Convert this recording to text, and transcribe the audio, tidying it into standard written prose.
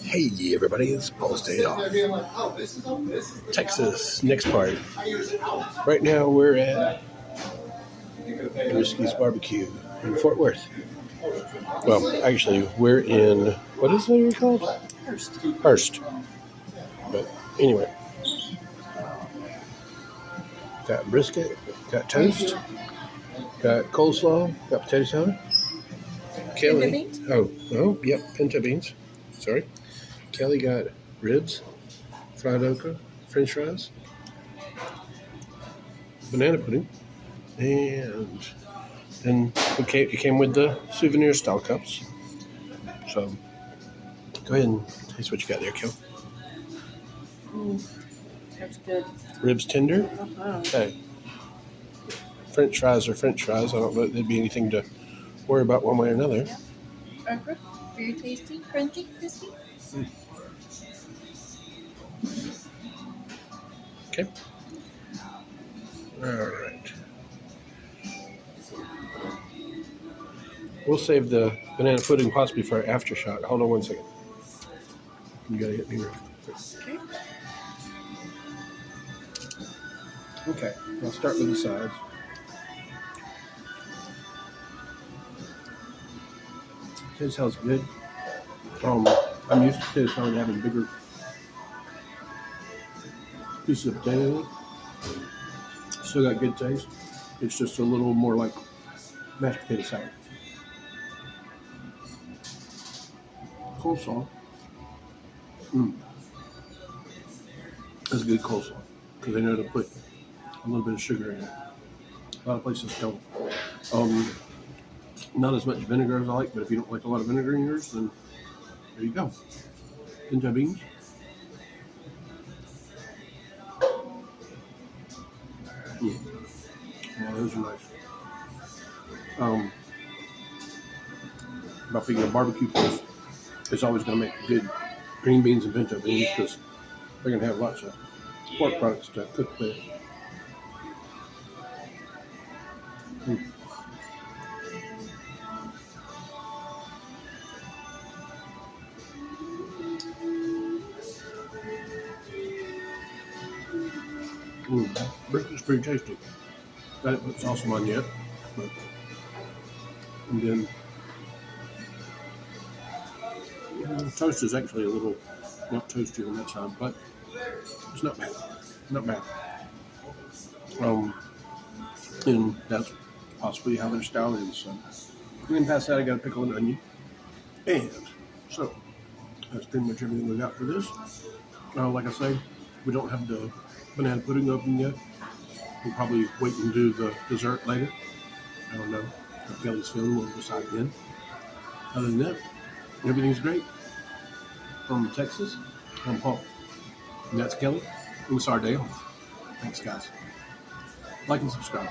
Hey everybody, it's Paul's Day Off. Texas, next part. Right now we're at Risky's Barbecue in Fort Worth. Well, actually, we're in, what is it called? Hurst. But anyway, got brisket, got toast, got coleslaw, got potato salad. Kelly, yep, pinto beans. Sorry. Kelly got ribs, fried okra, french fries, banana pudding, and then it came with the souvenir style cups. So go ahead and taste what you got there, Kel. That's good. Ribs tender. Uh-huh. Okay. French fries are French fries. I don't know if there'd be anything to worry about one way or another. Yeah. Okra, very tasty, crunchy, crispy. Okay. All right. We'll save the banana pudding possibly for our after shot. Hold on one second. You gotta hit me real quick. Okay. I'll start with the sides. Potato salad's good. I'm used to potato salad having bigger pieces of potato in it. Still got good taste. It's just a little more like mashed potato salad. Coleslaw. That's a good coleslaw because they know to put a little bit of sugar in it. A lot of places don't. Not as much vinegar as I like, but if you don't like a lot of vinegar in yours, then there you go. Pinto beans. Yeah, those are nice. About being a barbecue place, it's always going to make good green beans and pinto beans because they're going to have lots of pork products to cook with. Brisket's pretty tasty. I didn't put sauce on yet, and then toast is actually a little not toasty on that side, but it's not bad. Not bad. And that's possibly how their style is. So and then past that, I got a pickle and onion, and so that's pretty much everything we got for this. Like I say, we don't have the banana pudding open yet. We'll probably wait and do the dessert later. I don't know how Kelly's feeling. We'll decide then. Other than that, everything's great. From Texas, I'm Paul. And that's Kelly. It was our day off. Thanks, guys. Like and subscribe.